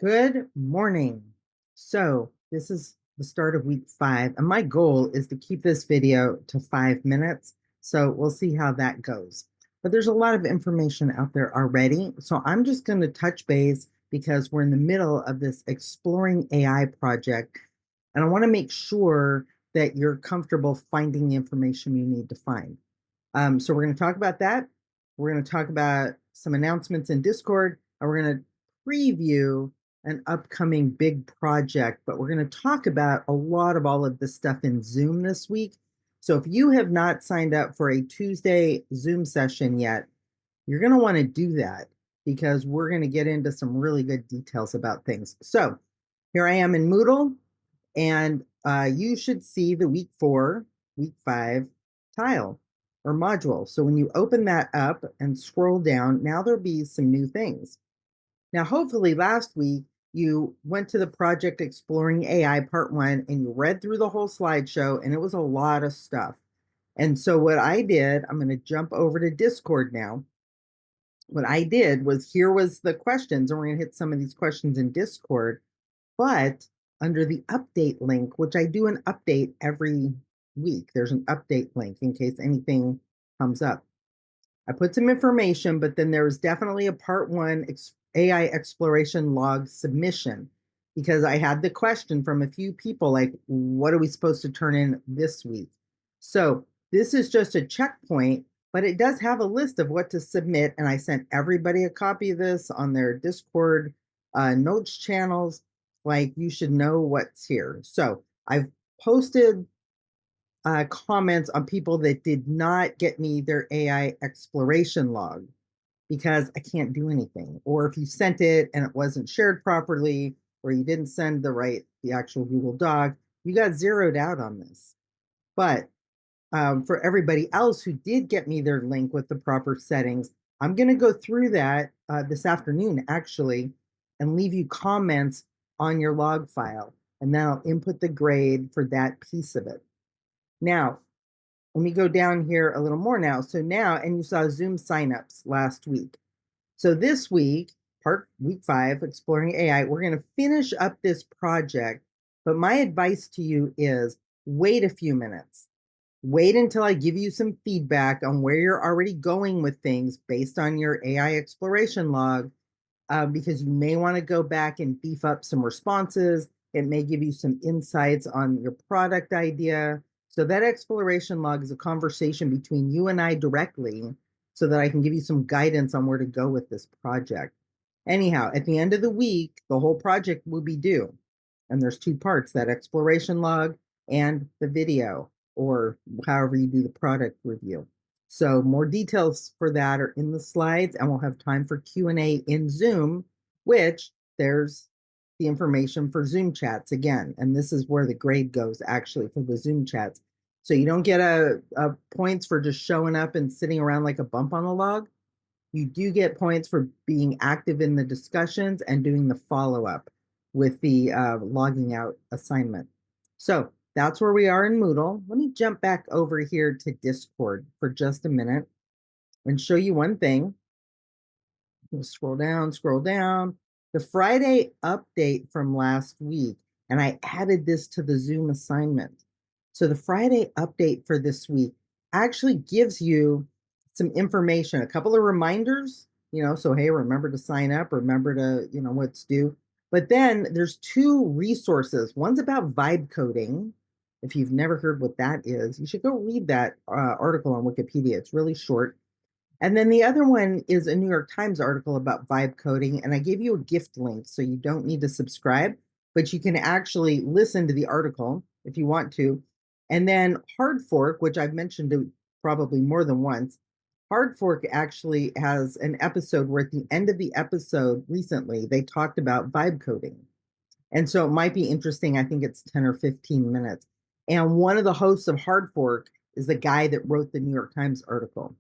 Good morning. So this is the start of week 5, and my goal is to keep this video to 5 minutes. So we'll see how that goes. But there's a lot of information out there already. So I'm just going to touch base because we're in the middle of this exploring AI project. And I want to make sure that you're comfortable finding the information you need to find. So we're going to talk about that. We're going to talk about some announcements in Discord, and we're going to preview an upcoming big project, but we're going to talk about a lot of all of this stuff in Zoom this week. So if you have not signed up for a Tuesday Zoom session yet, you're going to want to do that because we're going to get into some really good details about things. So here I am in Moodle, and you should see the week 5 tile or module. So when you open that up and scroll down, now there'll be some new things. Now, hopefully last week you went to the project Exploring AI Part 1 and you read through the whole slideshow, and it was a lot of stuff. And so what I did, I'm going to jump over to Discord now. What I did was here was the questions, and we're going to hit some of these questions in Discord, but under the update link, which I do an update every week, there's an update link in case anything comes up. I put some information, but then there was definitely a part 1 AI exploration log submission because I had the question from a few people like, what are we supposed to turn in this week? So this is just a checkpoint, but it does have a list of what to submit. And I sent everybody a copy of this on their Discord notes channels. Like, you should know what's here. So I've posted comments on people that did not get me their AI exploration log because I can't do anything. Or if you sent it and it wasn't shared properly, or you didn't send the actual Google Doc, you got zeroed out on this. But for everybody else who did get me their link with the proper settings, I'm going to go through that this afternoon, actually, and leave you comments on your log file. And then I'll input the grade for that piece of it. Now, let me go down here a little more now. So now, and you saw Zoom signups last week. So this week, week 5, Exploring AI, we're going to finish up this project. But my advice to you is wait a few minutes. Wait until I give you some feedback on where you're already going with things based on your AI exploration log, because you may want to go back and beef up some responses. It may give you some insights on your product idea. So that exploration log is a conversation between you and I directly so that I can give you some guidance on where to go with this project. Anyhow, at the end of the week, the whole project will be due. And there's 2 parts, that exploration log and the video, or however you do the product review. So more details for that are in the slides, and we'll have time for Q&A in Zoom, which there's the information for Zoom chats again. And this is where the grade goes actually for the Zoom chats. So you don't get a points for just showing up and sitting around like a bump on a log. You do get points for being active in the discussions and doing the follow-up with the logging out assignment. So that's where we are in Moodle. Let me jump back over here to Discord for just a minute and show you one thing. We'll scroll down. The Friday update from last week, and I added this to the Zoom assignment. So the Friday update for this week actually gives you some information, a couple of reminders, so hey, remember to sign up, remember to, what's due. But then there's 2 resources. One's about vibe coding. If you've never heard what that is, you should go read that article on Wikipedia. It's really short. And then the other one is a New York Times article about vibe coding. And I gave you a gift link, so you don't need to subscribe, but you can actually listen to the article if you want to. And then Hard Fork, which I've mentioned probably more than once, Hard Fork actually has an episode where at the end of the episode recently, they talked about vibe coding. And so it might be interesting. I think it's 10 or 15 minutes. And one of the hosts of Hard Fork is the guy that wrote the New York Times article.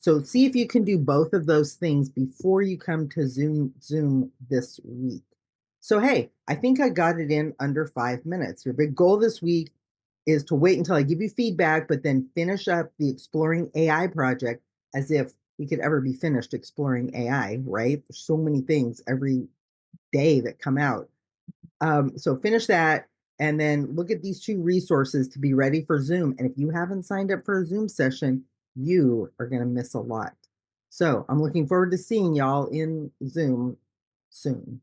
So see if you can do both of those things before you come to Zoom this week. So, hey, I think I got it in under 5 minutes. Your big goal this week is to wait until I give you feedback, but then finish up the Exploring AI project as if we could ever be finished exploring AI, right? There's so many things every day that come out. So finish that and then look at these two resources to be ready for Zoom. And if you haven't signed up for a Zoom session, you are going to miss a lot. So I'm looking forward to seeing y'all in Zoom soon.